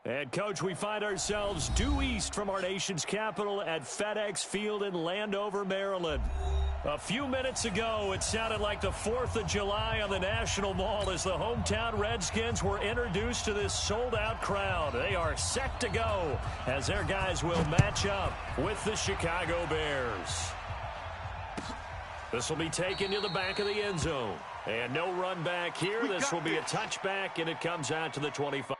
And, Coach, we find ourselves due east from our nation's capital at FedEx Field in Landover, Maryland. A few minutes ago, it sounded like the 4th of July on the National Mall as the hometown Redskins were introduced to this sold-out crowd. They are set to go as their guys will match up with the Chicago Bears. This will be taken to the back of the end zone. And no run back here. This will be a touchback, and it comes out to the 25.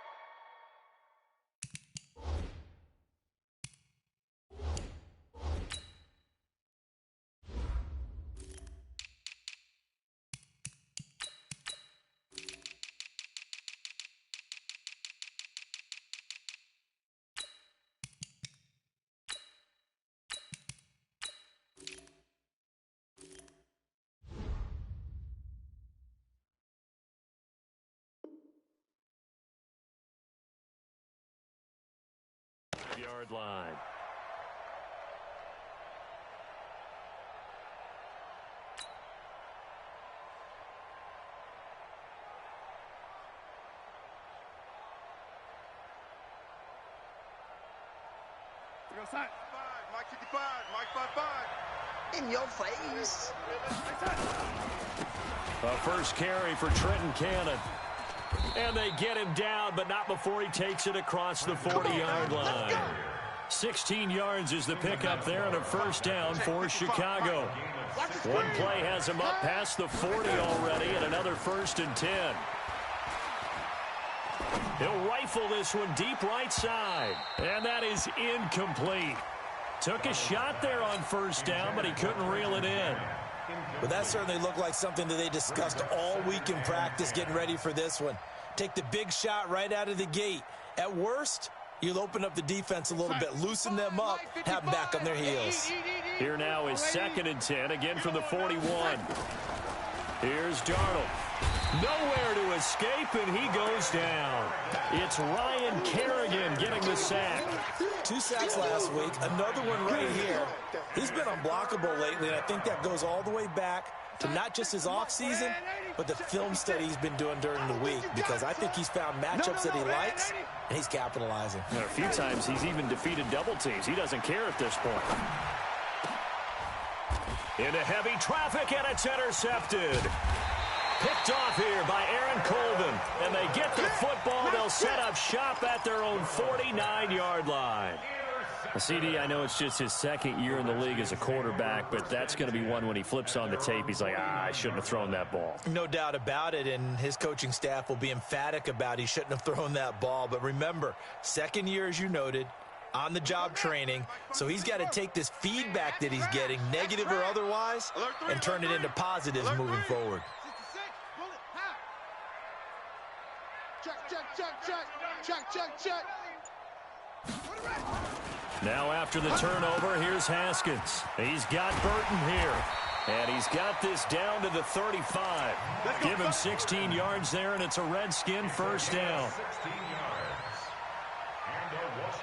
Yard line. Mike 55, Mike 55. In your face. A first carry for Trenton Cannon. And they get him down, but not before he takes it across the 40-yard line. 16 yards is the pickup there and a first down for Chicago. One play has him up past the 40 already and another 1st and 10. He'll rifle this one deep right side. And that is incomplete. Took a shot there on first down, but he couldn't reel it in. But that certainly looked like something that they discussed all week in practice getting ready for this one. Take the big shot right out of the gate. At worst, you'll open up the defense a little bit, loosen them up, have them back on their heels. Here now is 2nd and 10, again from the 41. Here's Darnold. Nowhere to escape, and he goes down. It's Ryan Kerrigan getting the sack. 2 sacks last week, another one right here. He's been unblockable lately, and I think that goes all the way back to not just his offseason, but the film study he's been doing during the week, because I think he's found matchups that he likes, and he's capitalizing. A few times he's even defeated double teams. He doesn't care at this point. Into heavy traffic, and it's intercepted. Picked off here by Aaron Colvin. And they get the football. They'll set up shop at their own 49-yard line. CD, I know it's just his 2nd year in the league as a quarterback, but that's going to be one when he flips on the tape. He's like, I shouldn't have thrown that ball. No doubt about it, and his coaching staff will be emphatic about he shouldn't have thrown that ball. But remember, 2nd year, as you noted, on-the-job training, so he's got to take this feedback that he's getting, negative or otherwise, and turn it into positives moving forward. Check. Now after the turnover, here's Haskins. He's got Burton here. And he's got this down to the 35. Give him 16 yards there, and it's a Redskin first down.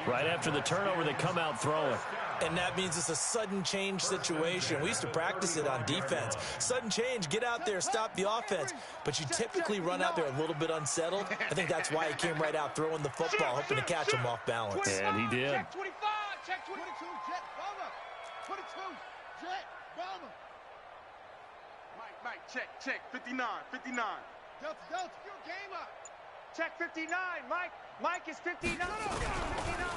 Right after the turnover, they come out throwing. And that means it's a sudden change situation. We used to practice it on defense. Sudden change, get out there, stop the offense. But you typically run out there a little bit unsettled. I think that's why he came right out throwing the football, hoping to catch him off balance. And he did. Check 25, check 22, jet bomber. 22, jet bomber. Mike, check, 59. Delta, your game up. Check 59, Mike is 59.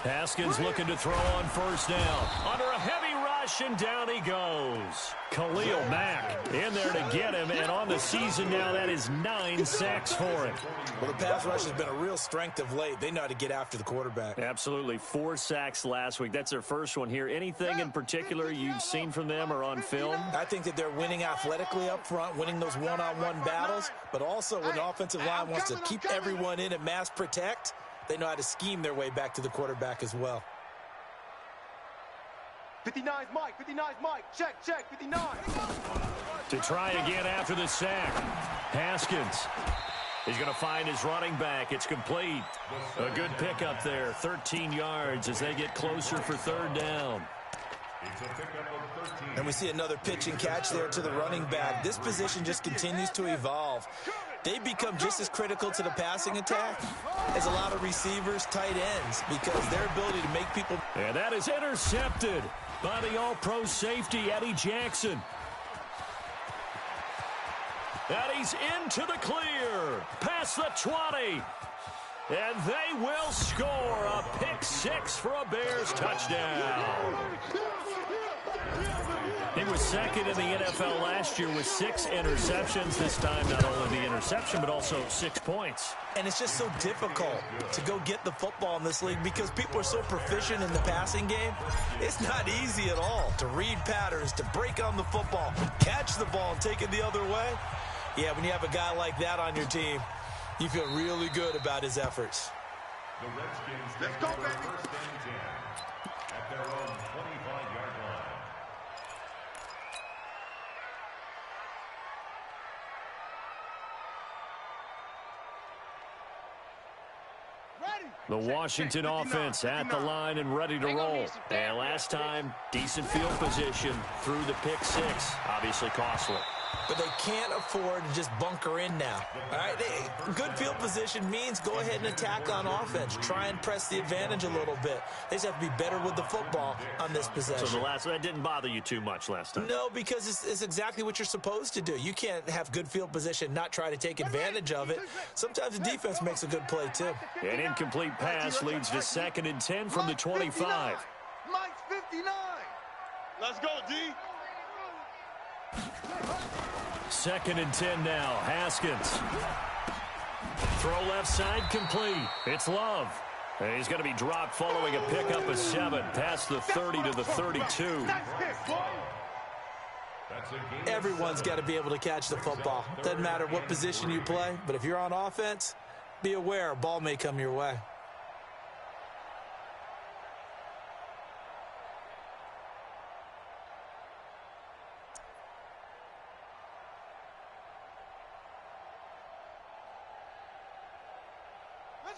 Haskins looking to throw on first down. Under a heavy rush, and down he goes. Khalil Mack in there to get him, and on the season now, that is 9 sacks for him. Well, the pass rush has been a real strength of late. They know how to get after the quarterback. Absolutely. 4 sacks last week. That's their first one here. Anything in particular you've seen from them or on film? I think that they're winning athletically up front, winning those one-on-one battles, but also when the offensive line wants to keep everyone in and mass protect, they know how to scheme their way back to the quarterback as well. 59's Mike, check, 59. To try again after the sack. Haskins. He's going to find his running back. It's complete. A good pickup there. 13 yards as they get closer for 3rd down. And we see another pitch and catch there to the running back. This position just continues to evolve. they become just as critical to the passing attack as a lot of receivers, tight ends, because their ability to make people... And that is intercepted by the all-pro safety, Eddie Jackson. And he's into the clear, past the 20. And they will score a pick six for a Bears touchdown. He was second in the NFL last year with 6 interceptions. This time, not only the interception, but also 6 points. And it's just so difficult to go get the football in this league because people are so proficient in the passing game. It's not easy at all to read patterns, to break on the football, catch the ball, and take it the other way. Yeah, when you have a guy like that on your team, you feel really good about his efforts. The Redskins take their first and 10 at their own 25-yard line. The Washington offense at the line and ready to roll. And last time, decent field position through the pick six. Obviously costly. But they can't afford to just bunker in now. All right, good field position means go ahead and attack on offense. Try and press the advantage a little bit. They just have to be better with the football on this possession. So that didn't bother you too much last time? No, because it's exactly what you're supposed to do. You can't have good field position, not try to take advantage of it. Sometimes the defense makes a good play, too. An incomplete pass leads to 2nd and 10 from the 25. Mike's 59. Let's go, D. 2nd and 10 now. Haskins. Throw left side complete. It's Love. And he's going to be dropped following a pickup of 7 past the 30 to the 32. Everyone's got to be able to catch the football. Doesn't matter what position you play, but if you're on offense, be aware a ball may come your way.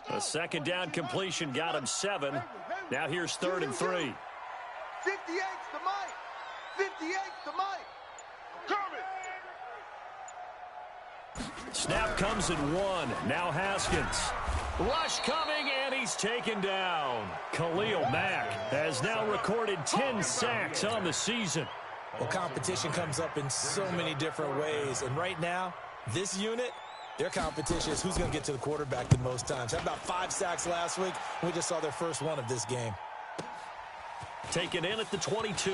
A 2nd down completion got him 7. Now here's 3rd and 3. 58's the Mike. 58's the Mike. Coming. Snap comes at 1. Now Haskins. Rush coming, and he's taken down. Khalil Mack has now recorded 10 sacks on the season. Well, competition comes up in so many different ways. And right now, this unit, their competition is who's going to get to the quarterback the most times. Had about 5 sacks last week. We just saw their first one of this game. Taken in at the 22.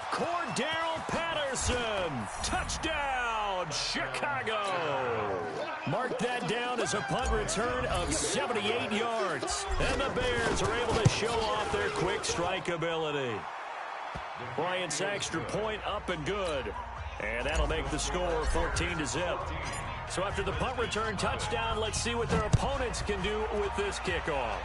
Cordell Patterson. Touchdown, Chicago. Mark that down as a punt return of 78 yards. And the Bears are able to show off their quick strike ability. Bryant's extra point up and good. And that'll make the score 14-0. So after the punt return touchdown, let's see what their opponents can do with this kickoff.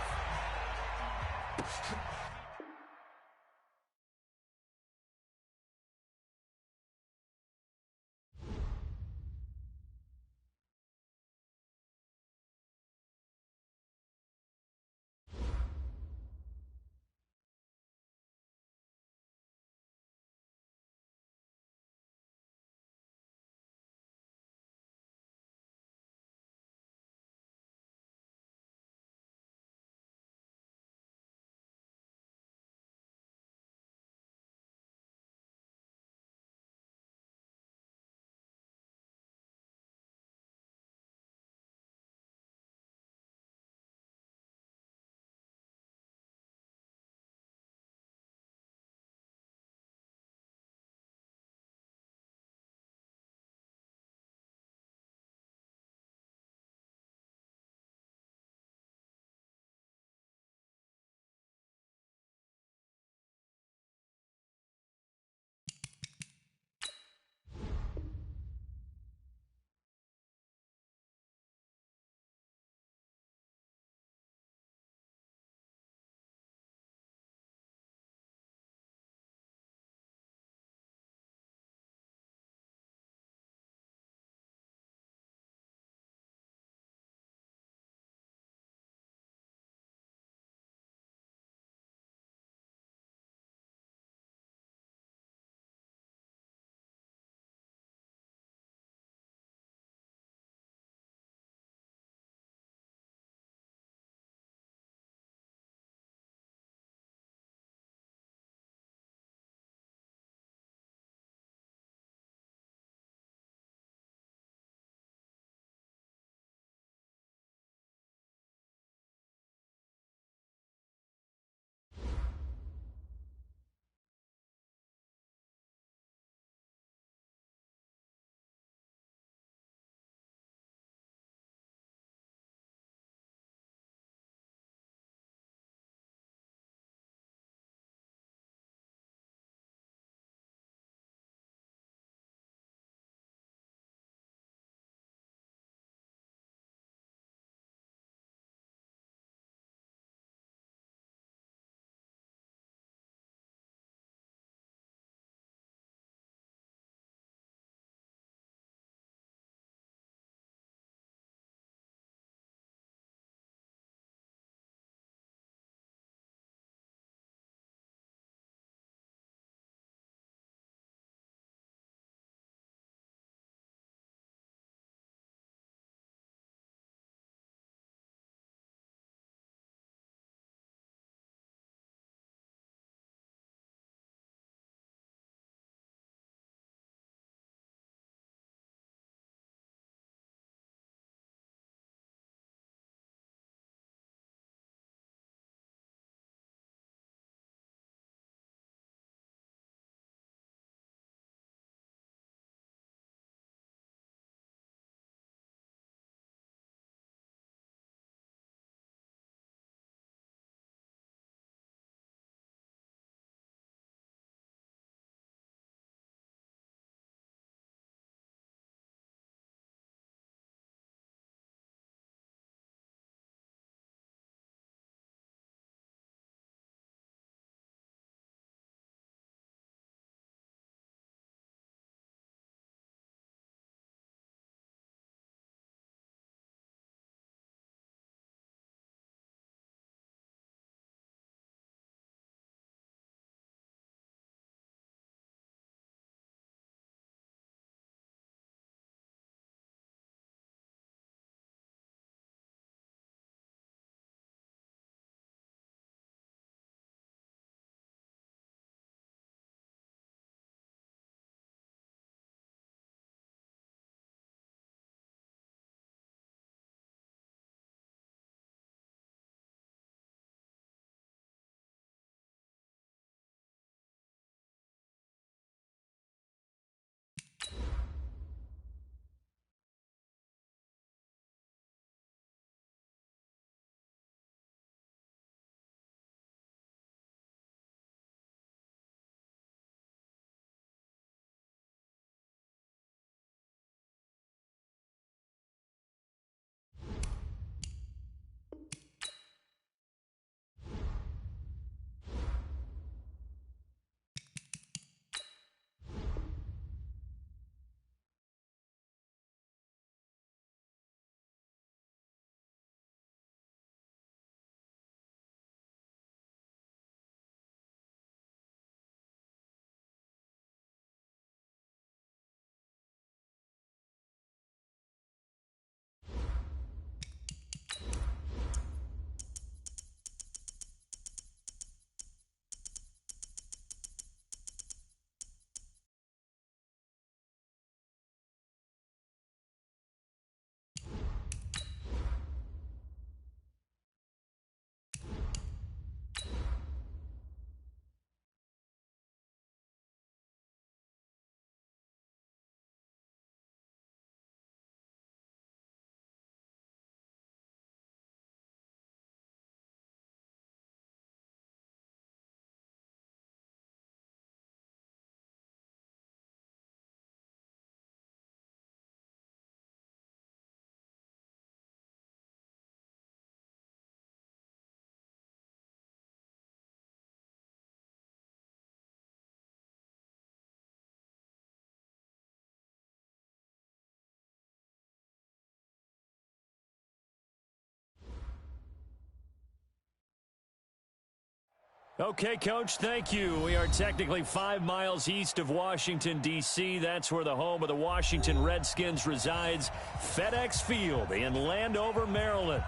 Okay, Coach, thank you. We are technically 5 miles east of Washington, D.C. That's where the home of the Washington Redskins resides, FedEx Field in Landover, Maryland.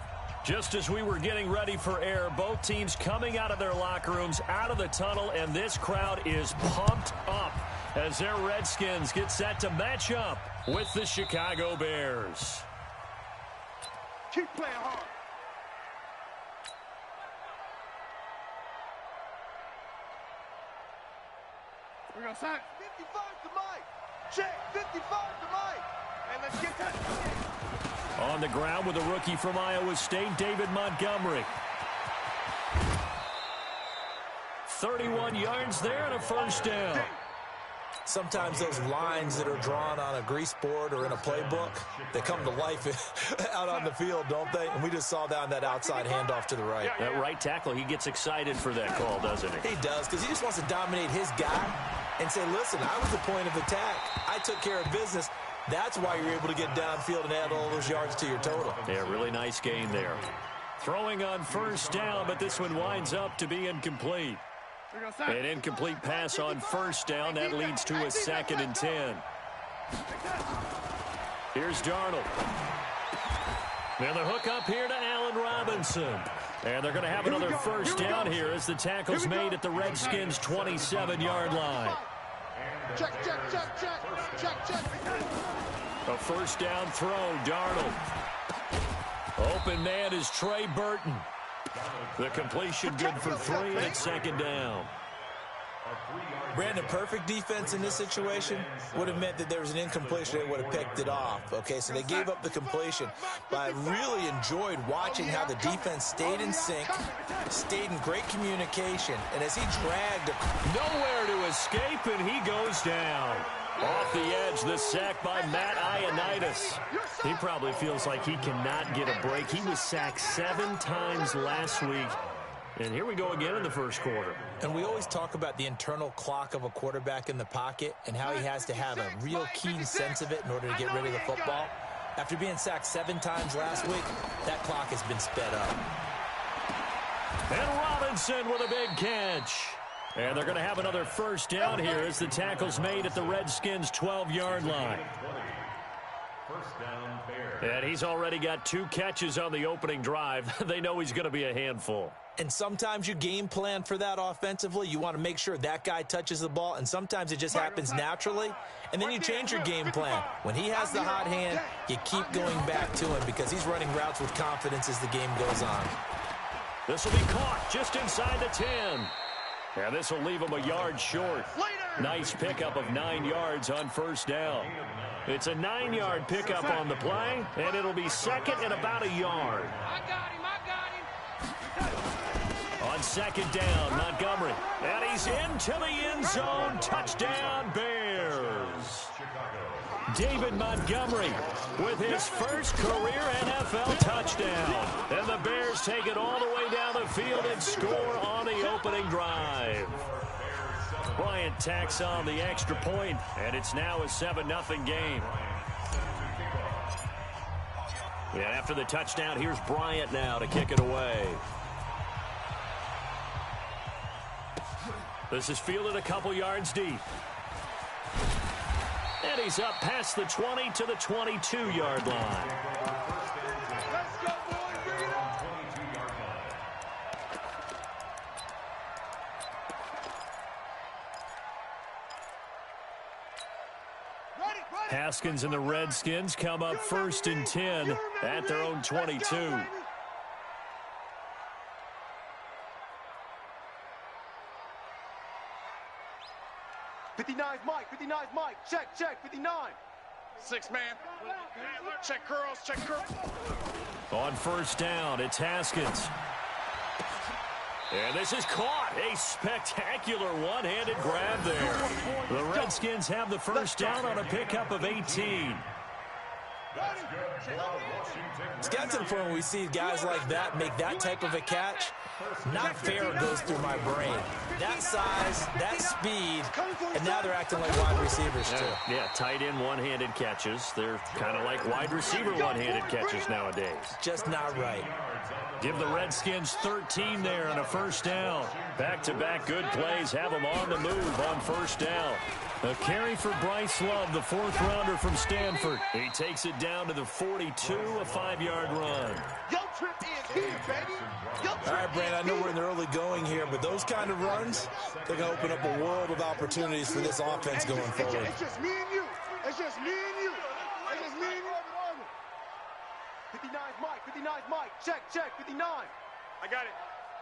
Just as we were getting ready for air, both teams coming out of their locker rooms, out of the tunnel, and this crowd is pumped up as their Redskins get set to match up with the Chicago Bears. Keep playing hard. We're going to sign 55 to Mike. Check 55 to Mike. And let's get that. On the ground with a rookie from Iowa State, David Montgomery. 31 yards there and a first down. Sometimes those lines that are drawn on a grease board or in a playbook, they come to life out on the field, don't they? And we just saw down that outside handoff to the right. That right tackle, he gets excited for that call, doesn't he? He does, because he just wants to dominate his guy and say, listen, I was the point of attack. I took care of business. That's why you're able to get downfield and add all those yards to your total. Yeah, really nice gain there. Throwing on first down, but this one winds up to be incomplete. An incomplete pass on first down. That leads to a 2nd and 10. Here's Darnold. And the hook up here to Allen Robinson. And they're going to have another first down here as the tackle's made at the Redskins' 27-yard line. Check, check, check, check, check, check. A first down throw, Darnold. Open man is Trey Burton. The completion good for 3, and it's 2nd down. Brandon, perfect defense in this situation would have meant that there was an incompletion. They would have picked it off. Okay, so they gave up the completion. But I really enjoyed watching how the defense stayed in sync, stayed in great communication, and as he dragged nowhere to escape, and he goes down. Off the edge, the sack by Matt Ioannidis. He probably feels like he cannot get a break. He was sacked 7 times last week. And here we go again in the first quarter. And we always talk about the internal clock of a quarterback in the pocket and how he has to have a real keen sense of it in order to get rid of the football. After being sacked 7 times last week, that clock has been sped up. And Robinson with a big catch. And they're going to have another first down here as the tackle's made at the Redskins' 12-yard line. And he's already got 2 catches on the opening drive. They know he's going to be a handful. And sometimes you game plan for that offensively. You want to make sure that guy touches the ball, and sometimes it just happens naturally. And then you change your game plan. When he has the hot hand, you keep going back to him because he's running routes with confidence as the game goes on. This will be caught just inside the 10. And this will leave him a yard short. Nice pickup of 9 yards on first down. It's a 9-yard pickup on the play, and it'll be 2nd and about a yard. I got him, I got him. On 2nd down, Montgomery. And he's into the end zone. Touchdown, Bears. David Montgomery with his first career NFL touchdown. And the Bears take it all the way down the field and score on the opening drive. Bryant tacks on the extra point, and it's now a 7-0 game. And after the touchdown, here's Bryant now to kick it away. This is fielded a couple yards deep. And he's up past the 20 to the 22-yard line. Let's go, boys. Bring it up. Haskins and the Redskins come up 1st and 10 at their own 22. 59's Mike, 59's Mike. Check, check, 59. 6 man. Check curls, check curls. On first down, it's Haskins. And this is caught. A spectacular one-handed grab there. The Redskins have the first down on a pickup of 18. It's got to the point where we see guys like that make that type of a catch. Not fair goes through my brain. That size, that speed, and now they're acting like wide receivers too. Yeah, tight end one-handed catches. They're kind of like wide receiver one-handed catches nowadays. Just not right. Give the Redskins 13 there on a first down. Back-to-back good plays have them on the move on first down. A carry for Bryce Love, the fourth-rounder from Stanford. He takes it down to the 42, a 5-yard run. All right, Brandon, I know we're in the early going here, but those kind of runs, they're going to open up a world of opportunities for this offense going forward. It's just me and you. It's just me and you. It's just me and you. 59's Mike. 59's Mike. Check, 59. I got it.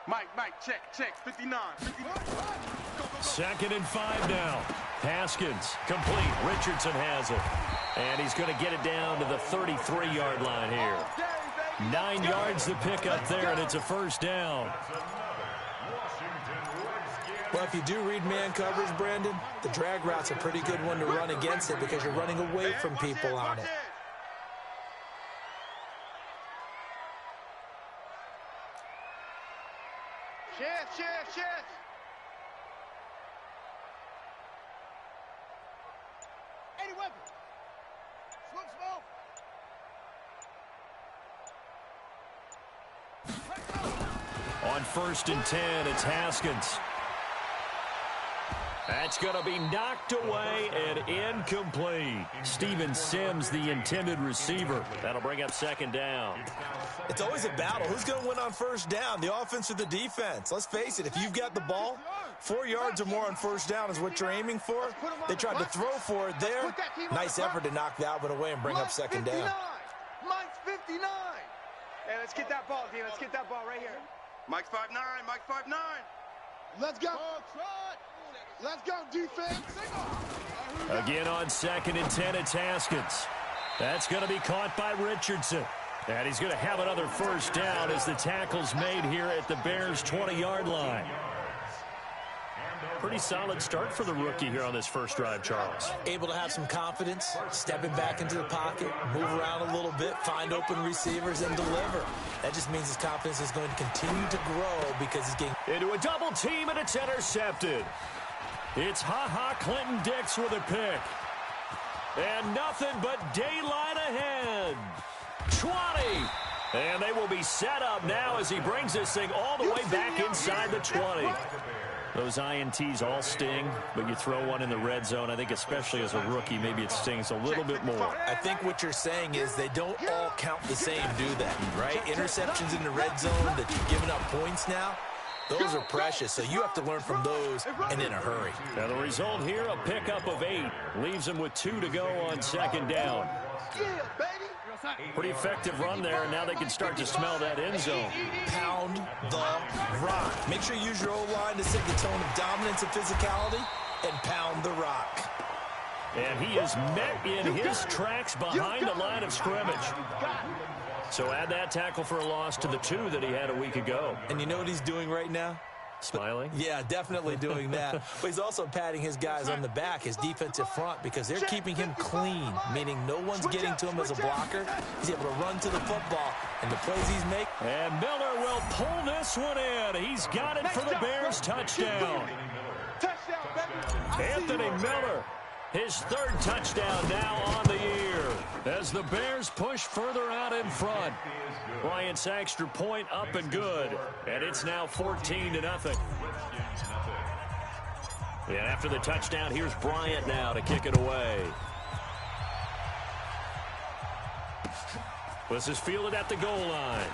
Mike, check, 59. 59. 2nd and 5 now. Haskins, complete. Richardson has it. And he's going to get it down to the 33-yard line here. 9 yards to pick up there, and it's a first down. Well, if you do read man coverage, Brandon, the drag route's a pretty good one to run against it because you're running away from people on it. Chance. Eddie Weber. Smoke. On 1st and 10, it's Haskins. That's going to be knocked away and incomplete. Steven Sims, the intended receiver. That'll bring up 2nd down. It's always a battle. Who's going to win on first down, the offense or the defense? Let's face it, if you've got the ball, 4 yards or more on first down is what you're aiming for. They tried to throw for it there. Nice effort to knock that one away and bring up 2nd down. Mike's 59. Hey, let's get that ball, D. Let's get that ball right here. Mike's 5'9". Mike's 5'9". Let's go. Let's go, defense. Again on 2nd and 10, it's Haskins. That's going to be caught by Richardson. And he's going to have another first down as the tackle's made here at the Bears' 20-yard line. Pretty solid start for the rookie here on this first drive, Charles. Able to have some confidence, stepping back into the pocket, move around a little bit, find open receivers, and deliver. That just means his confidence is going to continue to grow because he's getting into a double team, and it's intercepted. It's Clinton Dix with a pick. And nothing but daylight ahead. 20. And they will be set up now as he brings this thing all the way back inside the 20. Those INTs all sting, but you throw one in the red zone. I think especially as a rookie, maybe it stings a little bit more. I think what you're saying is they don't all count the same, do they? Right? Interceptions in the red zone that you're giving up points now, those are precious, so you have to learn from those and in a hurry. Now the result here, a pickup of 8. Leaves them with 2 to go on 2nd down. Pretty effective run there, and now they can start to smell that end zone. Pound the rock. Make sure you use your O-line to set the tone of dominance and physicality, and pound the rock. And he is met in his tracks behind the line of scrimmage. So add that tackle for a loss to the 2 that he had a week ago. And you know what he's doing right now? Smiling? Yeah, definitely doing that. But he's also patting his guys on the back, his defensive front, because they're keeping him clean, meaning no one's getting to him as a blocker. He's able to run to the football, and the plays he's making. And Miller will pull this one in. He's got it for the Bears touchdown. Anthony Miller, his 3rd touchdown now on the year as the Bears push further out in front. Bryant's extra point up and good, and it's now 14-0. And after the touchdown, here's Bryant now to kick it away. This is fielded at the goal line.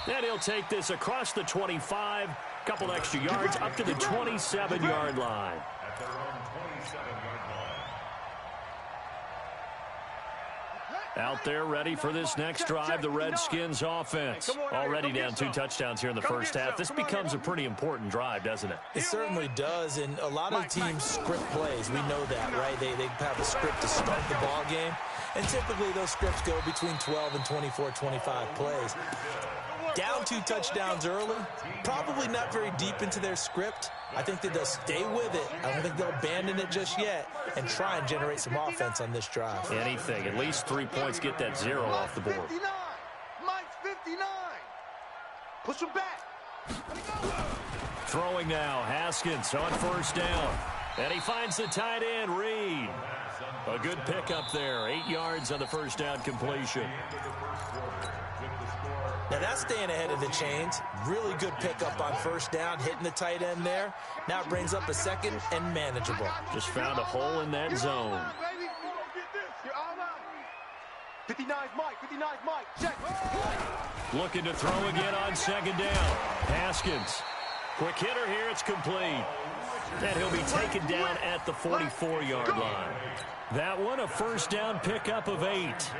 And he'll take this across the 25, couple extra yards up to the 27-yard line. Out there ready for this next drive, the Redskins offense. Already down 2 touchdowns here in the first half. This becomes a pretty important drive, doesn't it? It certainly does, and a lot of teams script plays. We know that, right? They have a script to start the ball game, and typically those scripts go between 12 and 24, 25 plays. Down 2 touchdowns early, probably not very deep into their script. I think that they'll stay with it. I don't think they'll abandon it just yet and try and generate some offense on this drive. Anything. At least 3 points, get that 0 off the board. 59. Mike's 59. Push him back. Throwing now, Haskins on first down. And he finds the tight end, Reed. A good pickup there. 8 yards on the first down completion. Now that's staying ahead of the chains. Really good pickup on first down, hitting the tight end there. Now it brings up a second and manageable. Just found a hole in that zone. 59's Mike. 59's Mike. Check. Looking to throw again on second down. Haskins. Quick hitter here. It's complete. And he'll be taken down at the 44-yard line. That one, a first down pickup of 8.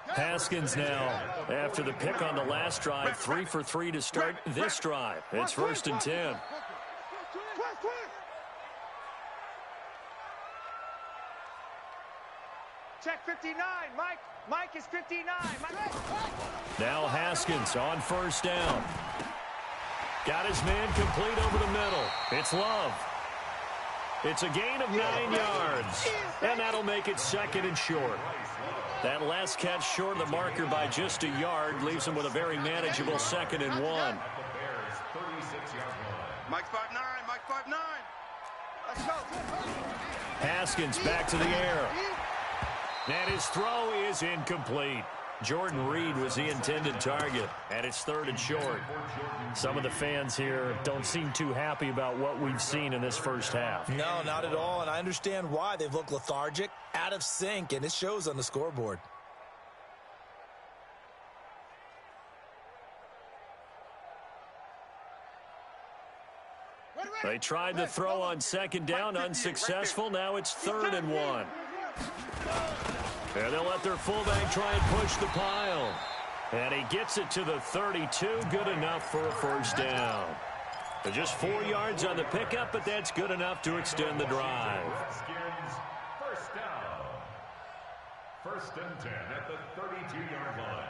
Haskins now, after the pick on the last drive, 3 for 3 to start this drive. It's 1st and 10. Check 59. Mike is 59. Now Haskins on first down. Got his man complete over the middle. It's Love. It's a gain of 9 yards, and that'll make it 2nd and short. That last catch short of the marker by just a yard leaves him with a very manageable 2nd and 1. Mike's 5'9". Mike's 5'9". Let's go. Haskins back to the air. And his throw is incomplete. Jordan Reed was the intended target, and it's 3rd and short. Some of the fans here don't seem too happy about what we've seen in this first half. No, not at all, and I understand why. They've looked lethargic, out of sync, and it shows on the scoreboard. They tried to throw on second down, unsuccessful. Now it's 3rd and 1. And they'll let their fullback try and push the pile. And he gets it to the 32. Good enough for a first down. But just 4 yards on the pickup, but that's good enough to extend the drive. Redskins, first down. 1st and 10 at the 32-yard line.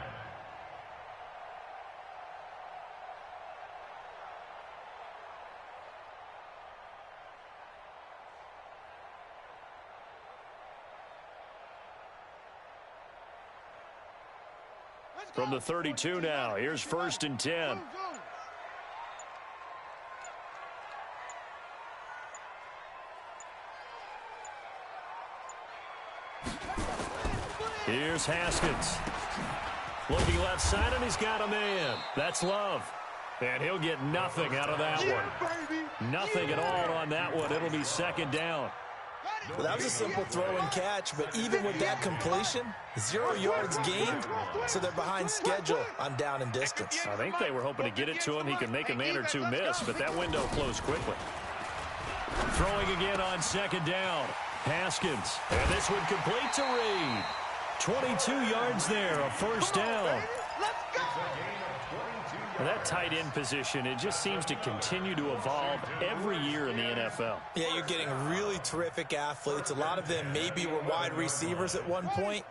From the 32 now, here's 1st and 10. Here's Haskins. Looking left side, and he's got a man. That's Love. And he'll get nothing out of that one. Nothing at all on that one. It'll be 2nd down. Well, that was a simple throw and catch, but even with that completion, 0 yards gained, so they're behind schedule on down and distance. I think they were hoping to get it to him. He could make a man or two miss, but that window closed quickly. Throwing again on 2nd down. Haskins. And this one complete to Reed. 22 yards there, a first down. And that tight end position, it just seems to continue to evolve every year in the NFL. Yeah, you're getting really terrific athletes. A lot of them maybe were wide receivers at one point.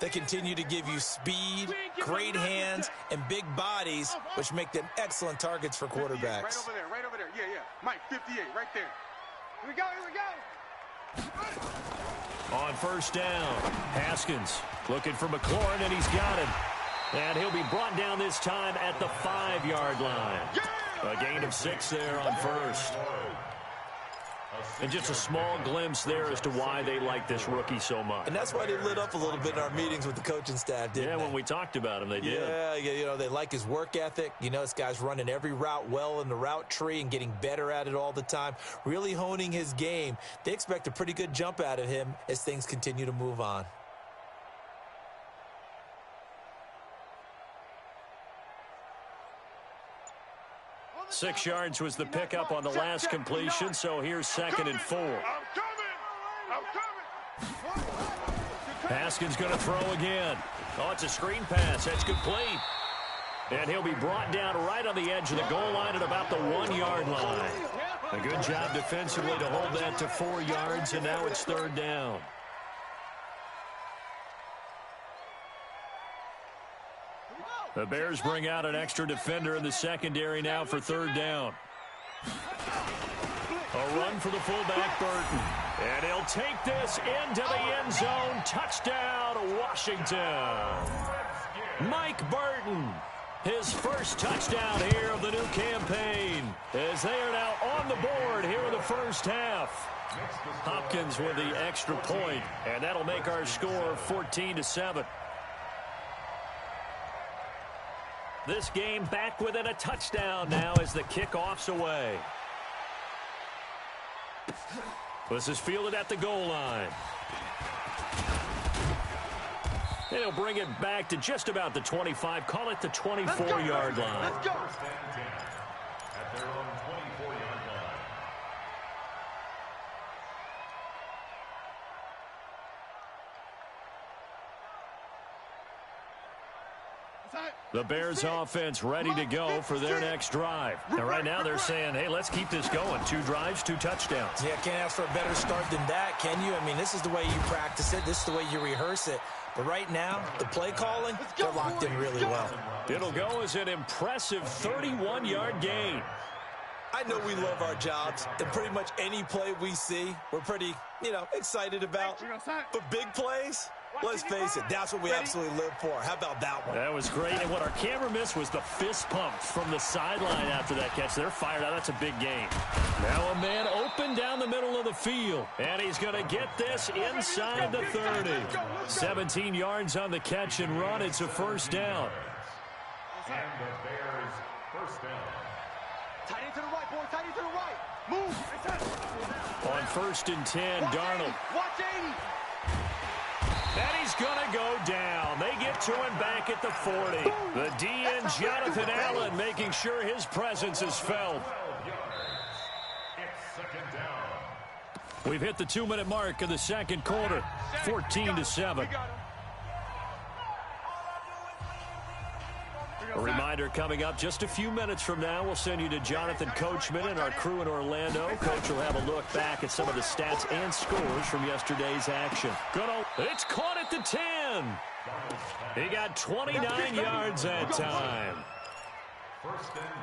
They continue to give you speed, great hands, and big bodies, which make them excellent targets for quarterbacks. Right over there. Yeah. Mike, 58, right there. Here we go. On first down, Haskins looking for McLaurin, and he's got him. And he'll be brought down this time at the 5-yard line. A gain of 6 there on first. And just a small glimpse there as to why they like this rookie so much. And that's why they lit up a little bit in our meetings with the coaching staff, didn't they? Yeah, when we talked about him, they did. Yeah, you know, they like his work ethic. You know, this guy's running every route well in the route tree and getting better at it all the time, really honing his game. They expect a pretty good jump out of him as things continue to move on. Six yards was the pickup on the last completion, so here's 2nd and 4. I'm coming. Haskins going to throw again. Oh, it's a screen pass. That's complete. And he'll be brought down right on the edge of the goal line at about the 1-yard line. A good job defensively to hold that to 4 yards, and now it's 3rd down. The Bears bring out an extra defender in the secondary now for third down. A run for the fullback, Burton. And he'll take this into the end zone. Touchdown, Washington. Mike Burton, his first touchdown here of the new campaign, as they are now on the board here in the first half. Hopkins with the extra point, and that'll make our score 14-7. This game back within a touchdown now as the kickoff's away. This is fielded at the goal line. And he'll bring it back to just about the 25. Call it the 24-yard line. Let's go. At their own 24-yard line. The Bears offense ready to go for their next drive. And right now they're saying, hey, let's keep this going. 2 drives, 2 touchdowns. Yeah, can't ask for a better start than that, can you? I mean, this is the way you practice it. This is the way you rehearse it. But right now, the play calling, they're locked in really well. It'll go as an impressive 31-yard gain. I know we love our jobs, and pretty much any play we see, we're pretty, excited about. But big plays, let's face it, that's what we absolutely live for. How about that one? That was great, and what our camera missed was the fist pump from the sideline after that catch. They're fired out. That's a big game. Now a man open down the middle of the field, and he's going to get this inside the 30. 17 yards on the catch and run. It's a first down. And the Bears first down. Tight end to the right, boy. Tight end to the right. Move. On 1st and 10, Darnold. Watch 80. And he's going to go down. They get to him back at the 40. The DN, Jonathan Allen, making sure his presence is felt. 12 yards. It's second down. We've hit the 2-minute mark of the second quarter. 14-7. A reminder coming up just a few minutes from now. We'll send you to Jonathan Coachman and our crew in Orlando. Coach will have a look back at some of the stats and scores from yesterday's action. It's caught at the 10. He got 29 yards that time.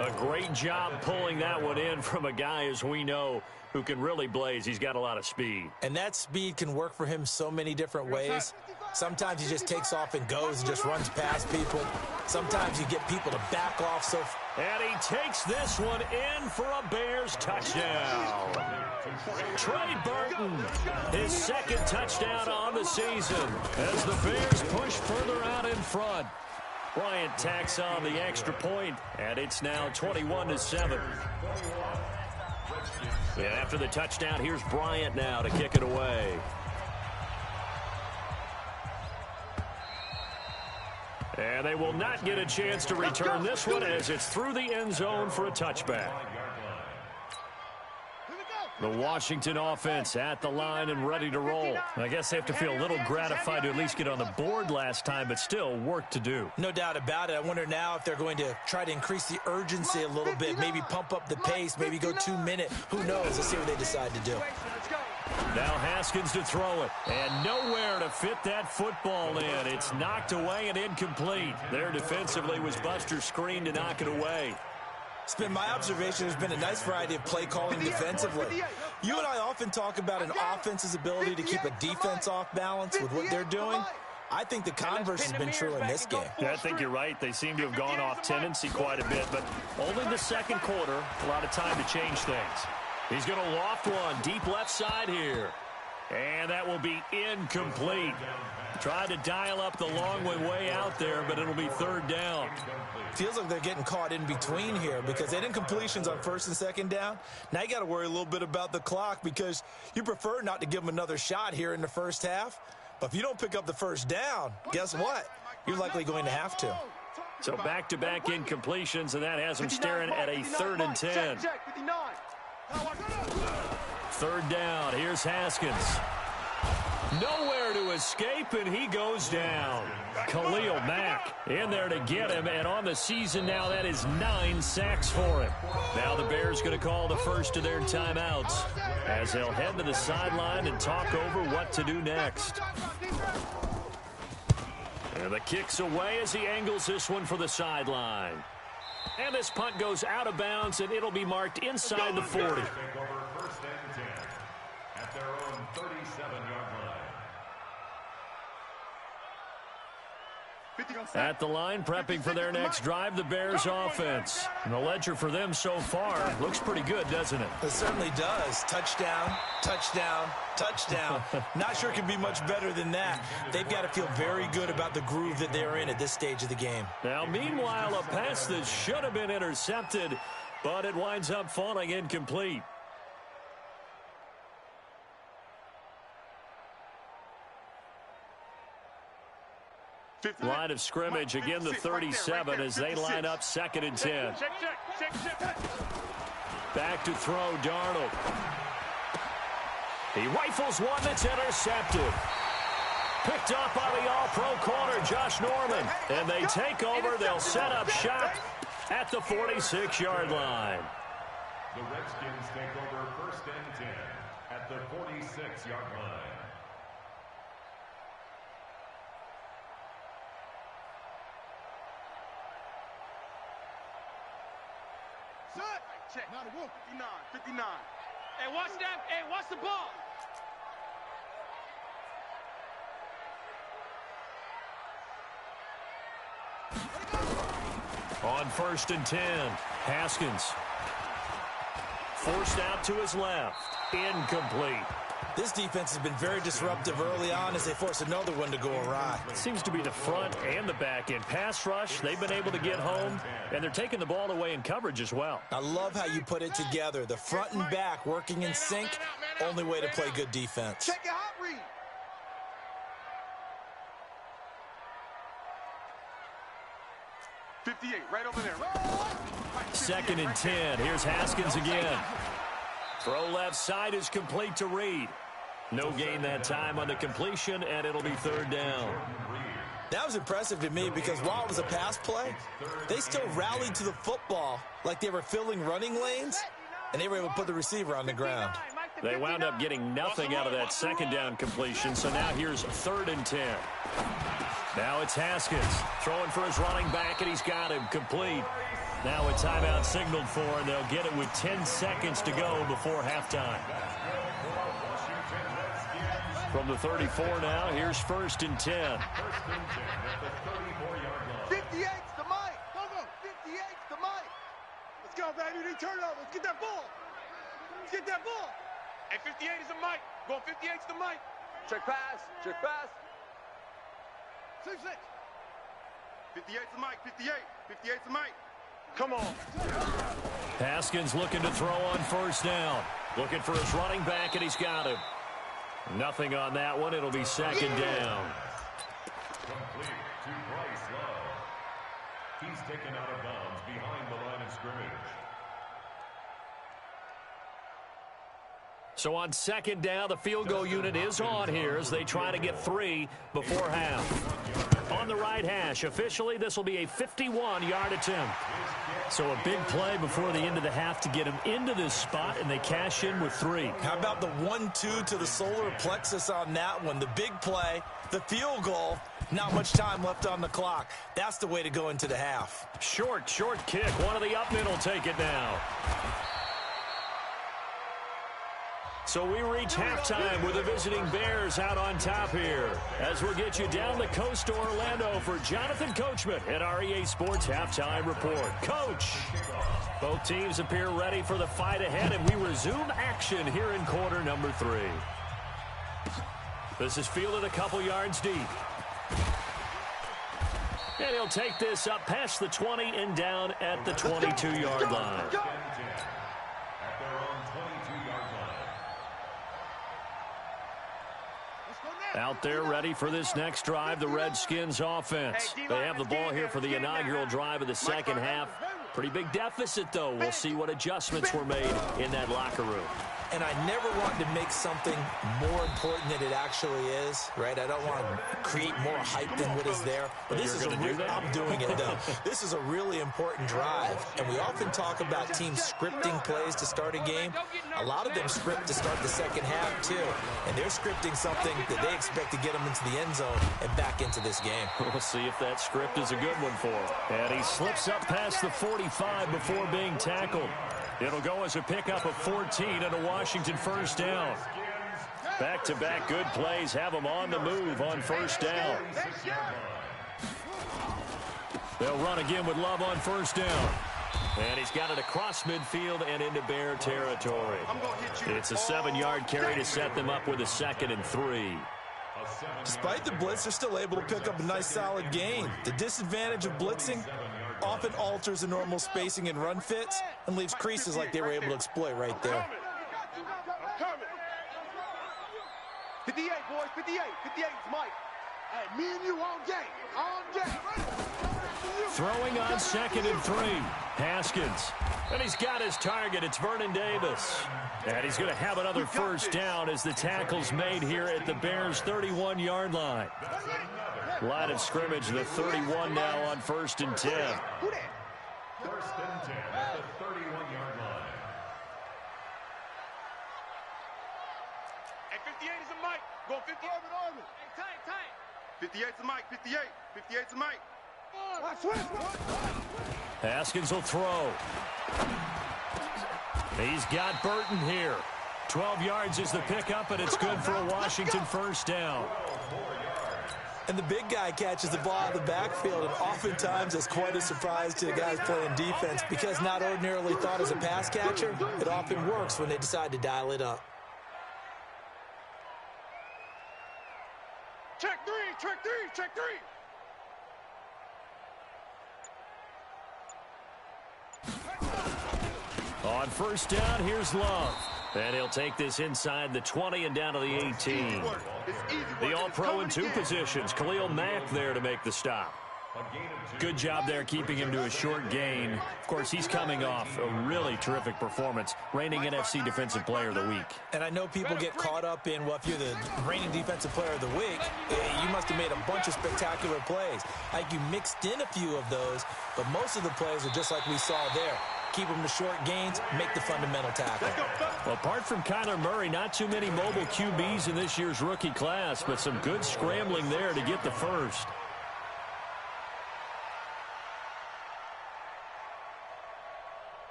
A great job pulling that one in from a guy, as we know, who can really blaze. He's got a lot of speed. And that speed can work for him so many different ways. Sometimes he just takes off and goes and just runs past people. Sometimes you get people to back off. And he takes this one in for a Bears touchdown. Trey Burton, his second touchdown on the season as the Bears push further out in front. Bryant tacks on the extra point, and it's now 21-7. And after the touchdown, here's Bryant now to kick it away. And they will not get a chance to return this one as it's through the end zone for a touchback. The Washington offense at the line and ready to roll. I guess they have to feel a little gratified to at least get on the board last time, but still work to do. No doubt about it. I wonder now if they're going to try to increase the urgency a little bit, maybe pump up the pace, maybe go 2-minute. Who knows? Let's see what they decide to do. Now Haskins to throw it, and nowhere to fit that football in. It's knocked away and incomplete. There defensively was Buster's screen to knock it away. It's been my observation. There's been a nice variety of play calling defensively. You and I often talk about an offense's ability to keep a defense off balance with what they're doing. I think the converse has been true in this game. Yeah, I think you're right. They seem to have gone off tendency quite a bit, but only the second quarter, a lot of time to change things. He's going to loft one deep left side here. And that will be incomplete. Tried to dial up the long way out there, but it'll be third down. Feels like they're getting caught in between here because they didn't incompletions on first and second down. Now you got to worry a little bit about the clock because you prefer not to give them another shot here in the first half. But if you don't pick up the first down, guess what? You're likely going to have to. So back-to-back incompletions, and that has them staring at a 3rd and 10. Third down. Here's Haskins. Nowhere to escape, and he goes down. Khalil Mack in there to get him, and on the season now, that is 9 sacks for him. Now the Bears going to call the first of their timeouts as they'll head to the sideline and talk over what to do next. And the kick's away as he angles this one for the sideline. And this punt goes out of bounds, and it'll be marked inside the 40. Take over first and 10 at their own 37-yard line. At the line, prepping for their next drive, the Bears offense. And the ledger for them so far looks pretty good, doesn't it? It certainly does. Touchdown, touchdown, touchdown. Not sure it can be much better than that. They've got to feel very good about the groove that they're in at this stage of the game. Now, meanwhile, a pass that should have been intercepted, but it winds up falling incomplete. Line of scrimmage, again the 37 as they line up 2nd and 10. Back to throw, Darnold. He rifles one that's intercepted. Picked up by the all-pro corner, Josh Norman. And they take over. They'll set up shop at the 46-yard line. The Redskins take over first and 10 at the 46-yard line. Check. 59. Hey, watch that. Hey, watch the ball. On 1st and 10, Haskins. Forced out to his left. Incomplete. This defense has been very disruptive early on as they force another one to go awry. It seems to be the front and the back end. Pass rush, they've been able to get home, and they're taking the ball away in coverage as well. I love how you put it together. The front and back working in sync, only way to play good defense. Check your hot read. .58, right over there. 2nd and 10. Here's Haskins again. Throw left side is complete to Reed. No gain that time on the completion, and it'll be 3rd down. That was impressive to me because while it was a pass play, they still rallied to the football like they were filling running lanes, and they were able to put the receiver on the ground. They wound up getting nothing out of that 2nd down completion, so now here's 3rd and 10. Now it's Haskins throwing for his running back, and he's got him complete. Now a timeout signaled for, and they'll get it with 10 seconds to go before halftime. From the 34 now, here's 1st and 10. 58's the mic. Go. 58's the mic. Let's go, baby. They turn over. Let's get that ball. Let's get that ball. Hey, 58 is the mic. Go, 58's the mic. Check pass. 6. 58's the mic. 58's the mic. Come on. Haskins looking to throw on 1st down. Looking for his running back, and he's got him. Nothing on that one. It'll be 2nd down. Complete to Bryce Love. He's taken out of bounds behind the line of scrimmage. So on 2nd down, the field goal unit is on here as they try to get 3 before half. On the right hash, officially, this will be a 51-yard attempt. So a big play before the end of the half to get him into this spot, and they cash in with 3. How about the 1-2 to the solar plexus on that one? The big play, the field goal, not much time left on the clock. That's the way to go into the half. Short kick. One of the up men will take it now. So we reach halftime with the visiting Bears out on top here. As we'll get you down the coast to Orlando for Jonathan Coachman at our EA Sports Halftime Report. Coach, both teams appear ready for the fight ahead, and we resume action here in quarter number 3. This is fielded a couple yards deep. And he'll take this up past the 20 and down at the 22-yard line. Out there ready for this next drive, the Redskins offense. They have the ball here for the inaugural drive of the 2nd half. Pretty big deficit, though. We'll see what adjustments were made in that locker room. And I never want to make something more important than it actually is, right? I don't want to create more hype than what is there. But this is I'm doing it, though. This is a really important drive. And we often talk about teams scripting plays to start a game. A lot of them script to start the second half, too. And they're scripting something that they expect to get them into the end zone and back into this game. We'll see if that script is a good one for him. And he slips up past the 45 before being tackled. It'll go as a pickup of 14 and a Washington first down. Back-to-back good plays have them on the move on first down. They'll run again with Love on first down. And he's got it across midfield and into Bear territory. It's a 7-yard carry to set them up with a 2nd and 3. Despite the blitz, they're still able to pick up a nice solid gain. The disadvantage of blitzing often alters the normal spacing and run fits and leaves creases like they were able to exploit right there. 58, boys, 58. 58 is Mike. Hey, me and you all day. All day. Throwing on 2nd and 3. Haskins. And he's got his target. It's Vernon Davis. And he's going to have another first down as the tackle's made here at the Bears' 31-yard line. Line of scrimmage, the 31 now on 1st and 10. 1st and 10 at the 31-yard line. Hey, 58 is a Mike. Go 58. Hey, tight. 58's a Mike. 58. 58's a Mike. Haskins will throw. He's got Burton here. 12 yards is the pickup, and it's good for a Washington first down. And the big guy catches the ball out of the backfield, and oftentimes it's quite a surprise to the guys playing defense because not ordinarily thought as a pass catcher, it often works when they decide to dial it up. Check three. On first down, here's Love. And he'll take this inside the 20 and down to the 18. The All-Pro in 2 positions. Khalil Mack there to make the stop. Good job there keeping him to a short gain. Of course, he's coming off a really terrific performance, reigning NFC Defensive Player of the Week. And I know people get caught up in, well, if you're the reigning Defensive Player of the Week, you must have made a bunch of spectacular plays. Like you mixed in a few of those, but most of the plays are just like we saw there. Keep them to short gains, make the fundamental tackle. Well, apart from Kyler Murray, not too many mobile QBs in this year's rookie class, but some good scrambling there to get the first.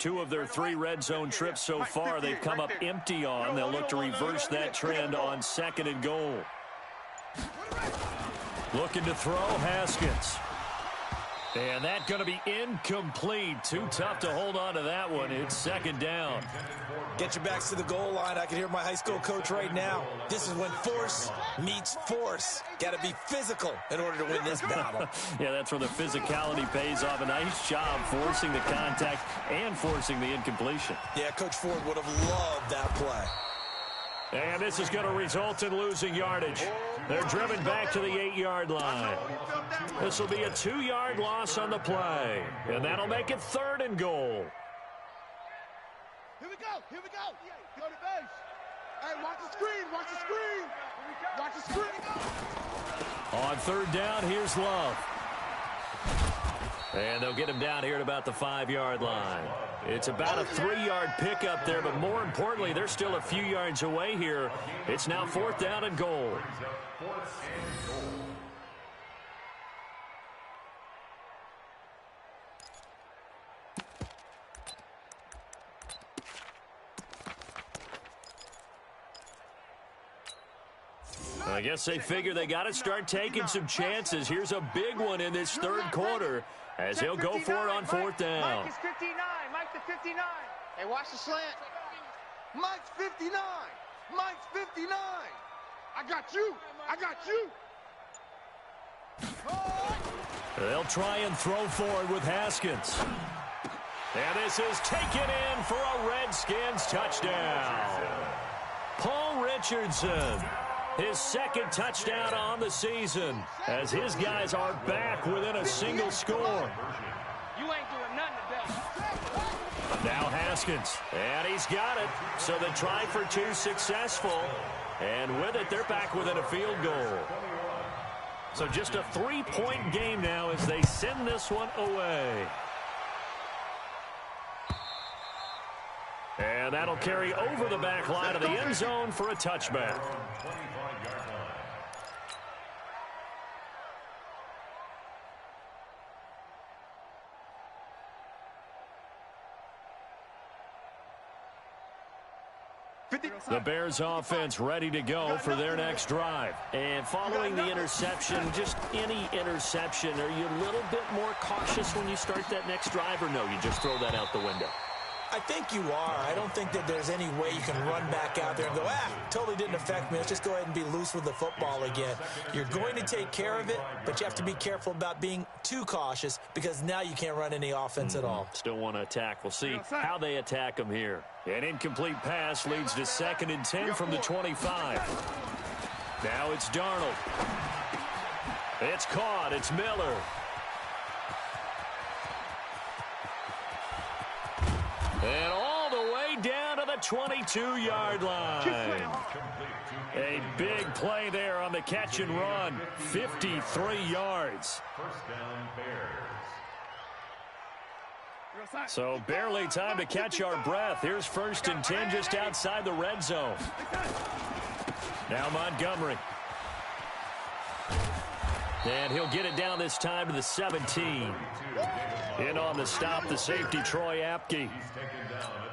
Two of their 3 red zone trips so far, they've come up empty on. They'll look to reverse that trend on 2nd and goal. Looking to throw, Haskins. And that's going to be incomplete. Too tough to hold on to that one. It's 2nd down. Get your backs to the goal line. I can hear my high school coach right now. This is when force meets force. Got to be physical in order to win this battle. Yeah, that's where the physicality pays off. A nice job forcing the contact and forcing the incompletion. Yeah, Coach Ford would have loved that play. And this is going to result in losing yardage. They're driven back to the 8-yard line. This will be a 2-yard loss on the play. And that'll make it 3rd and goal. Here we go. Go to base. Hey, watch the screen. Watch the screen. On 3rd down, here's Love. And they'll get him down here at about the 5-yard line. It's about a 3-yard pickup there, but more importantly, they're still a few yards away here. It's now 4th down and goal. I guess they figure they got to start taking some chances. Here's a big one in this 3rd quarter as he'll go for it on 4th down. Mike is 59. Mike the 59. Hey, watch the slant. Mike's 59. Mike's 59. I got you. They'll try and throw forward with Haskins. And this is taken in for a Redskins touchdown. Paul Richardson. His second touchdown on the season as his guys are back within a single score. You ain't doing nothing today. Now Haskins, and he's got it. So the try for two successful, and with it, they're back within a field goal. So just a 3-point game now as they send this one away. And that'll carry over the back line of the end zone for a touchback. The Bears offense ready to go for their next drive. And following the interception, just any interception, are you a little bit more cautious when you start that next drive, or no, you just throw that out the window? I think you are. I don't think that there's any way you can run back out there and go, totally didn't affect me. Let's just go ahead and be loose with the football again. You're going to take care of it, but you have to be careful about being too cautious because now you can't run any offense at all. Still want to attack. We'll see how they attack them here. An incomplete pass leads to 2nd and 10 from the 25. Now it's Darnold. It's caught. It's Miller. And all the way down to the 22-yard line. A big play there on the catch and run. 53 yards. First down, Bears. So barely time to catch our breath. Here's 1st and 10 just outside the red zone. Now Montgomery. And he'll get it down this time to the 17. In on the stop, the safety, Troy Apke.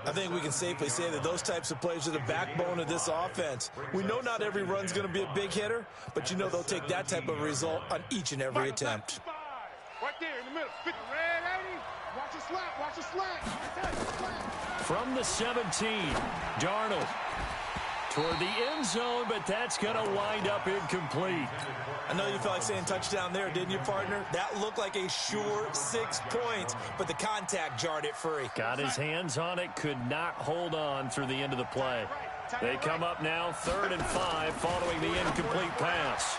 I think we can safely say that those types of plays are the backbone of this offense. We know not every run's going to be a big hitter, but you know they'll take that type of result on each and every attempt. Right there in the middle. Watch your slap. Watch your slap. From the 17, Darnold toward the end zone, but that's going to wind up incomplete. I know you felt like saying touchdown there, didn't you, partner? That looked like a sure 6 points, but the contact jarred it free. Got his hands on it, could not hold on through the end of the play. They come up now 3rd and 5 following the incomplete pass.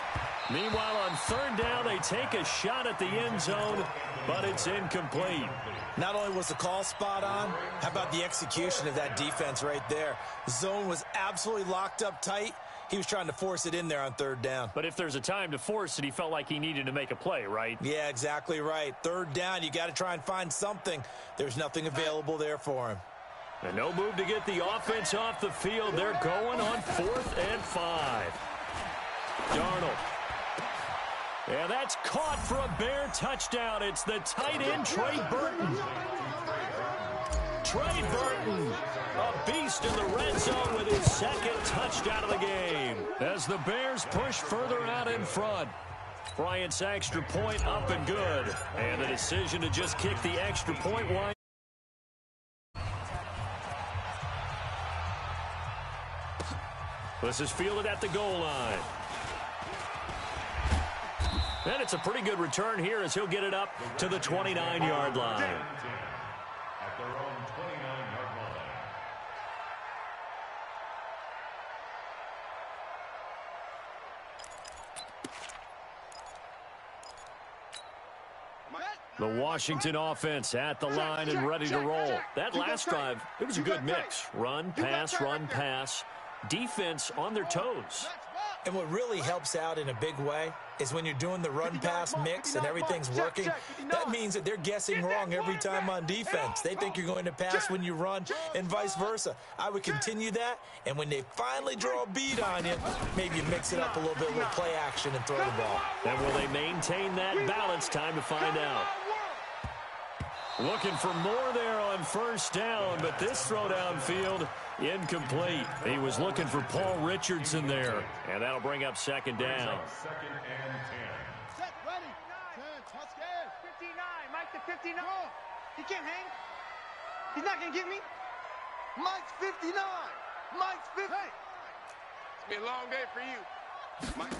Meanwhile, on 3rd down, they take a shot at the end zone, but it's incomplete. Not only was the call spot on, how about the execution of that defense right there? Zone was absolutely locked up tight. He was trying to force it in there on 3rd down. But if there's a time to force it, he felt like he needed to make a play, right? Yeah, exactly right. 3rd down, you got to try and find something. There's nothing available there for him. And no move to get the offense off the field. They're going on 4th and 5. Darnold. And that's caught for a Bear touchdown. It's the tight end, Trey Burton. Trey Burton, a beast in the red zone with his 2nd touchdown of the game. As the Bears push further out in front. Bryant's extra point up and good. And the decision to just kick the extra point wide. This is fielded at the goal line. And it's a pretty good return here as he'll get it up to the 29-yard line. At their own 29-yard line. The Washington offense at the line and ready to roll. That last drive, it was a good mix. Run, pass, defense on their toes. And what really helps out in a big way is when you're doing the run-pass mix and everything's working, that means that they're guessing wrong every time on defense. They think you're going to pass when you run and vice versa. I would continue that, and when they finally draw a bead on you, maybe you mix it up a little bit with play action and throw the ball. And will they maintain that balance? Time to find out. Looking for more there on 1st down, but this throw downfield incomplete. He was looking for Paul Richardson there, and that'll bring up 2nd down. 2nd and 10. Set, ready. 10, touch gas. 59, Mike to 59. He can't hang. He's not going to get me. Mike's 59. Mike's 50. Hey. It's been a long day for you. Mike.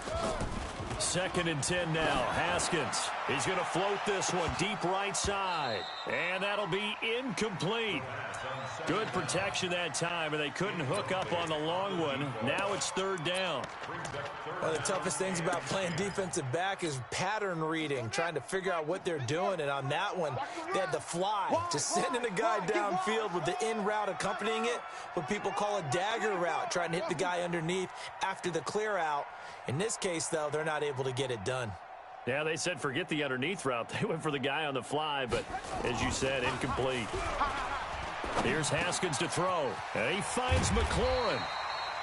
2nd and 10 now. Haskins. He's going to float this one deep right side. And that'll be incomplete. Good protection that time, and they couldn't hook up on the long one. Now it's 3rd down. One of the toughest things about playing defensive back is pattern reading, trying to figure out what they're doing. And on that one, they had the fly, just sending a guy downfield with the in route accompanying it, what people call a dagger route, trying to hit the guy underneath after the clear out. In this case, though, they're not able to get it done. Yeah, they said forget the underneath route. They went for the guy on the fly, but as you said, incomplete. Here's Haskins to throw. And he finds McLaurin.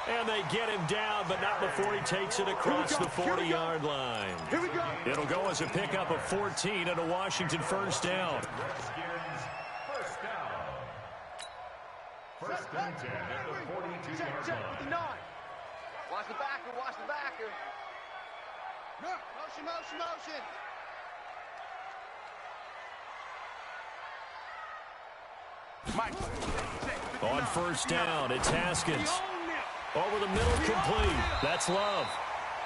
And they get him down, but not before he takes it across the 40-yard line. Here we go. It'll go as a pickup of 14 and a Washington 1st down. Redskins, 1st down. 1st and 10 at the 42-yard line. Watch the backer, watch the backer. Motion, motion, motion. On 1st down, it's Haskins. Over the middle, complete. That's Love.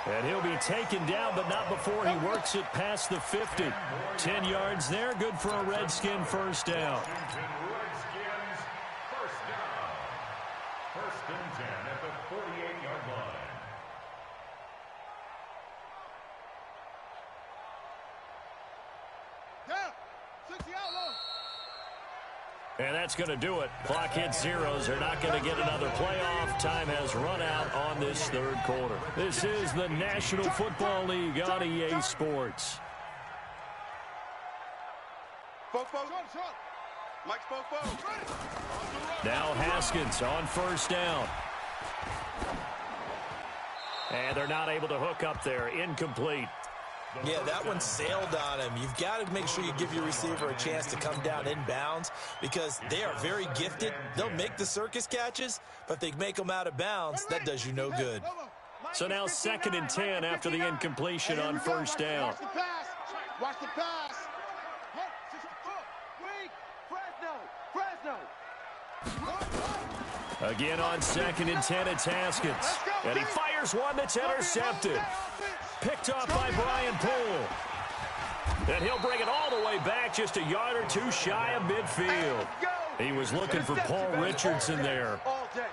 And he'll be taken down, but not before he works it past the 50. 10 yards there, good for a Redskin 1st down. Redskins, 1st down. 1st and 10 at the 48-yard line. And that's going to do it. Clock hits zeros. They're not going to get another playoff. Time has run out on this 3rd quarter. This is the National Football League on EA Sports. Now Haskins on 1st down. And they're not able to hook up there. Incomplete. Yeah, that one sailed on him. You've got to make sure you give your receiver a chance to come down inbounds because they are very gifted. They'll make the circus catches, but if they make them out of bounds, that does you no good. So now 2nd and 10 after the incompletion on 1st down. Watch the pass. Watch the pass. Fresno. Again on 2nd and 10, it's Haskins. And he fires one that's intercepted. Picked off by Brian Poole. And he'll bring it all the way back just a yard or two shy of midfield. He was looking for Paul Richardson there.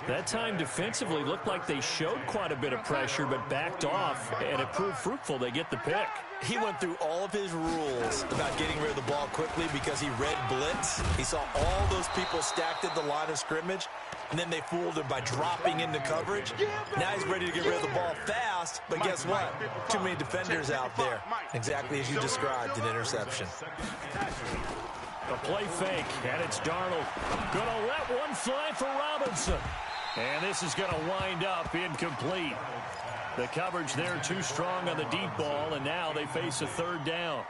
That time defensively looked like they showed quite a bit of pressure but backed off, and it proved fruitful. They get the pick. He went through all of his rules about getting rid of the ball quickly because he read blitz. He saw all those people stacked at the line of scrimmage, and then they fooled him by dropping into coverage. Now he's ready to get rid of the ball fast, but guess what? Too many defenders out there. Exactly as you described, an interception. A play fake, and it's Darnold. Gonna let one fly for Robinson. And this is gonna wind up incomplete. The coverage there too strong on the deep ball, and now they face a 3rd down.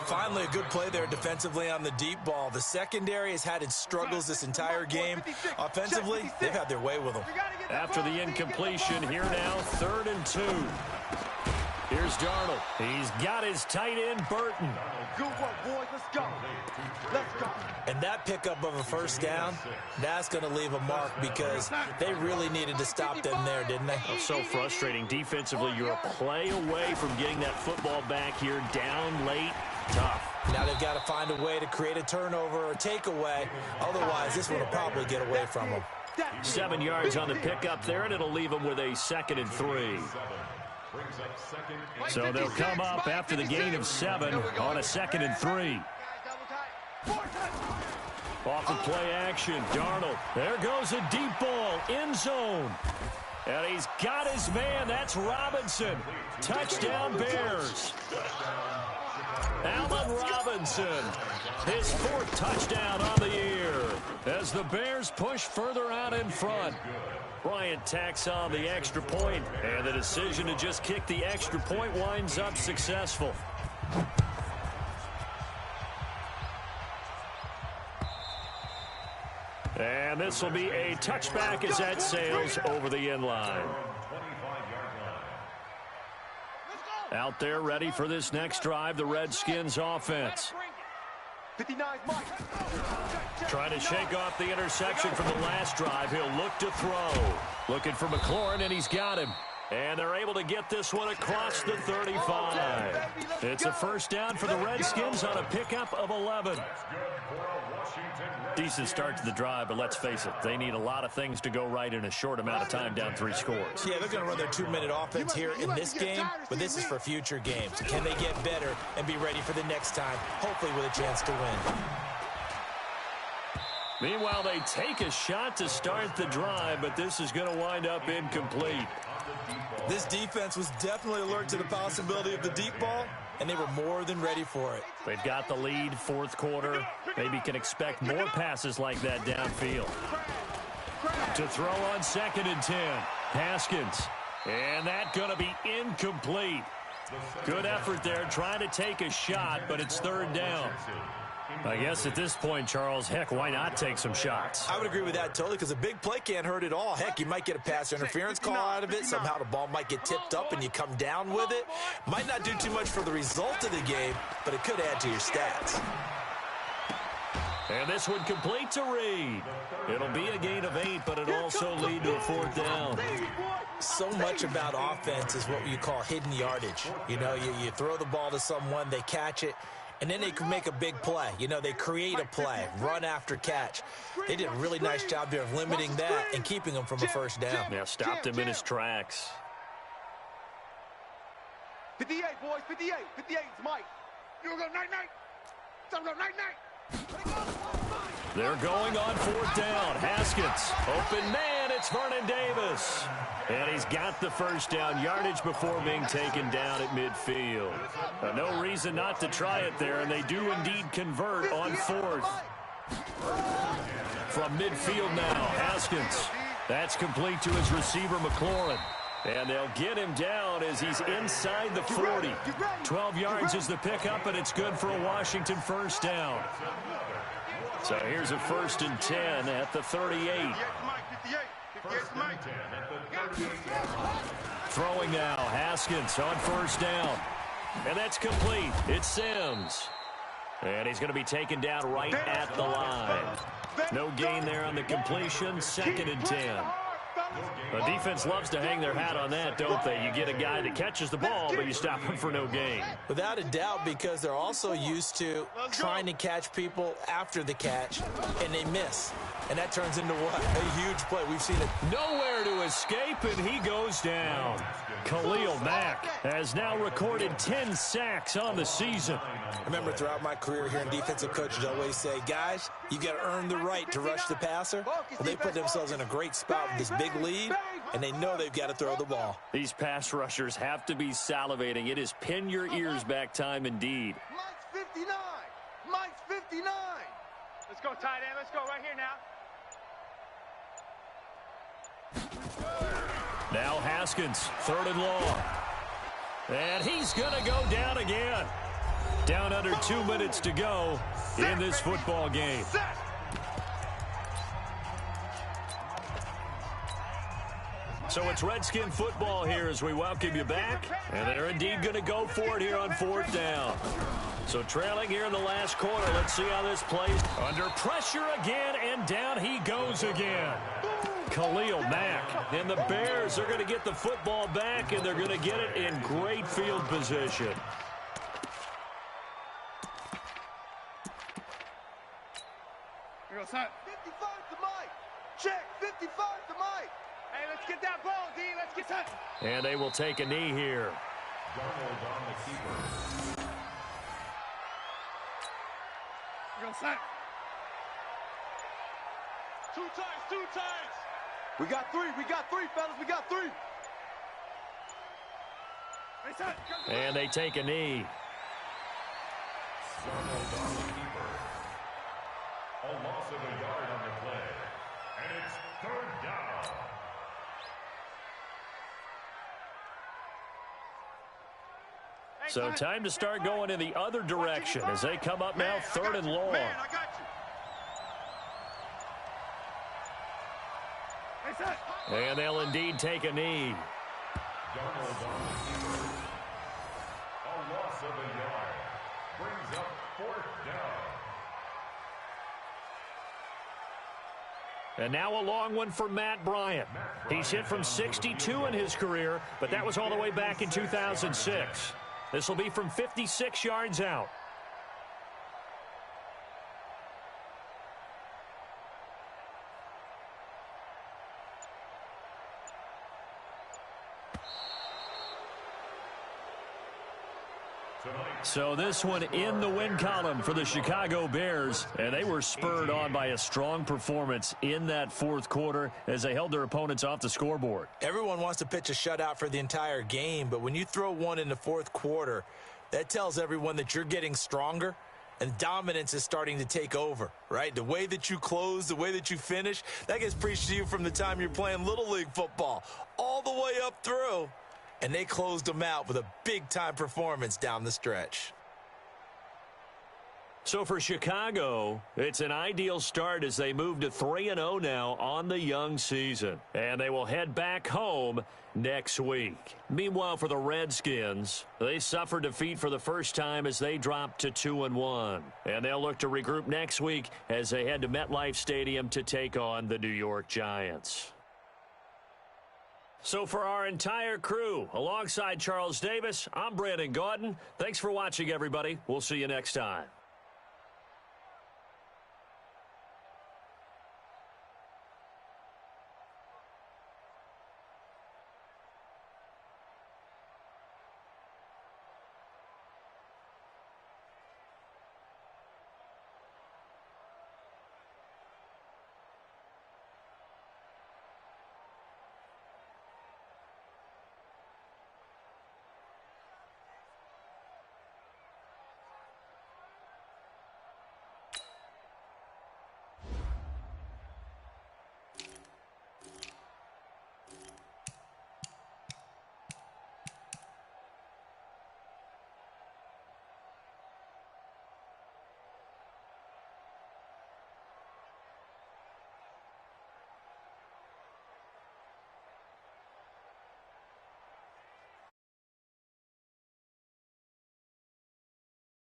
Finally, a good play there defensively on the deep ball. The secondary has had its struggles this entire game. Offensively, they've had their way with them. After the incompletion, here now, 3rd and 2. Here's Darnold. He's got his tight end, Burton. Good work, boys. Let's go. Let's go. And that pickup of a 1st down, that's going to leave a mark because they really needed to stop them there, didn't they? Oh, so frustrating. Defensively, you're a play away from getting that football back here down late. Tough. Now they've got to find a way to create a turnover or takeaway. Otherwise, this one will probably get away from them. 7 yards on the pickup there, and it'll leave them with a 2nd and 3. So they'll come up after the gain of 7 on a 2nd and 3. Off of play action, Darnold. There goes a deep ball, end zone. And he's got his man. That's Robinson. Touchdown, Bears. Allen Robinson, his 4th touchdown on the year as the Bears push further out in front. Bryant tacks on the extra point, and the decision to just kick the extra point winds up successful. And this will be a touchback as that sails over the end line. Out there ready for this next drive, the Redskins offense. Trying to shake off the interception from the last drive. He'll look to throw. Looking for McLaurin, and he's got him. And they're able to get this one across the 35. It's a first down for the Redskins on a pickup of 11. Decent start to the drive, but let's face it, they need a lot of things to go right in a short amount of time, down 3 scores. Yeah, they're going to run their 2-minute offense here in this game, but this is for future games. Can they get better and be ready for the next time, hopefully with a chance to win? Meanwhile, they take a shot to start the drive, but this is going to wind up incomplete. This defense was definitely alert to the possibility of the deep ball, and they were more than ready for it. They've got the lead, fourth quarter. Maybe can expect more passes like that downfield. To throw on 2nd and 10. Haskins. And that going to be incomplete. Good effort there trying to take a shot, but it's 3rd down. I guess at this point, Charles, heck, why not take some shots? I would agree with that totally, because a big play can't hurt at all. Heck, you might get a pass interference call out of it. Somehow the ball might get tipped up and you come down with it. Might not do too much for the result of the game, but it could add to your stats. And this one complete to Reed. It'll be a gain of 8, but it'll also lead to a 4th down. So much about offense is what you call hidden yardage. You know, you throw the ball to someone, they catch it, and then they can make a big play. You know, they create a play, run after catch. They did a really nice job there of limiting that and keeping him from a first down. Yeah, stopped him in his tracks. 58, boys, 58. 58 is Mike. You gonna go night-night? Time to go night-night. They're going on 4th down. Haskins, open man, it's Vernon Davis. And he's got the first down, yardage before being taken down at midfield. No reason not to try it there, and they do indeed convert on 4th. From midfield now, Haskins. That's complete to his receiver, McLaurin. And they'll get him down as he's inside the 40. 12 yards is the pickup, and it's good for a Washington first down. So here's a 1st and 10 at the 38. Throwing now, Haskins on 1st down. And that's complete. It's Sims. And he's going to be taken down right at the line. No gain there on the completion, 2nd and 10. The defense loves to hang their hat on that, don't they? You get a guy that catches the ball, but you stop him for no gain. Without a doubt, because they're also used to trying to catch people after the catch, and they miss. And that turns into what? A huge play. We've seen it. Nowhere to escape, and he goes down. Khalil Mack has now recorded 10 sacks on the season. I remember throughout my career here in defensive coaches always say, guys, you got to earn the right to rush the passer. Well, they put themselves in a great spot with this big lead, and they know they've got to throw the ball. These pass rushers have to be salivating. It is pin your ears back time indeed. Mike's 59. Mike's 59. Let's go, tight end. Let's go right here now. Now Haskins, 3rd and long. And he's going to go down again. Down under 2 minutes to go in this football game. So it's Redskin football here as we welcome you back. And they're indeed going to go for it here on 4th down. So trailing here in the last quarter. Let's see how this plays. Under pressure again, and down he goes again. Khalil Mack. And the Bears are going to get the football back, and they're going to get it in great field position. Here goes, son. 55 to Mike. Check, 55 to Mike. Hey, let's get that ball, D. Let's get that. And they will take a knee here. Here goes, son. 2 times, 2 times. We got 3, fellas, we got 3. Hey, son. And they take a knee. A loss of a yard on the play. And it's 3rd down. So time to start going in the other direction as they come up now 3rd and long. Man, I got you. Hey, son. And they'll indeed take a knee. Darnold on the keeper. A loss of a yard. Brings up 4th down. And now a long one for Matt Bryant. He's hit from 62 in his career, but that was all the way back in 2006. This will be from 56 yards out. So this one in the win column for the Chicago Bears, and they were spurred on by a strong performance in that fourth quarter as they held their opponents off the scoreboard. Everyone wants to pitch a shutout for the entire game, but when you throw one in the fourth quarter, that tells everyone that you're getting stronger and dominance is starting to take over, right? The way that you close, the way that you finish, that gets preached to you from the time you're playing Little League football all the way up through. And they closed them out with a big-time performance down the stretch. So for Chicago, it's an ideal start as they move to 3-0 now on the young season. And they will head back home next week. Meanwhile, for the Redskins, they suffered defeat for the first time as they dropped to 2-1. And they'll look to regroup next week as they head to MetLife Stadium to take on the New York Giants. So for our entire crew, alongside Charles Davis, I'm Brandon Gaudin. Thanks for watching, everybody. We'll see you next time.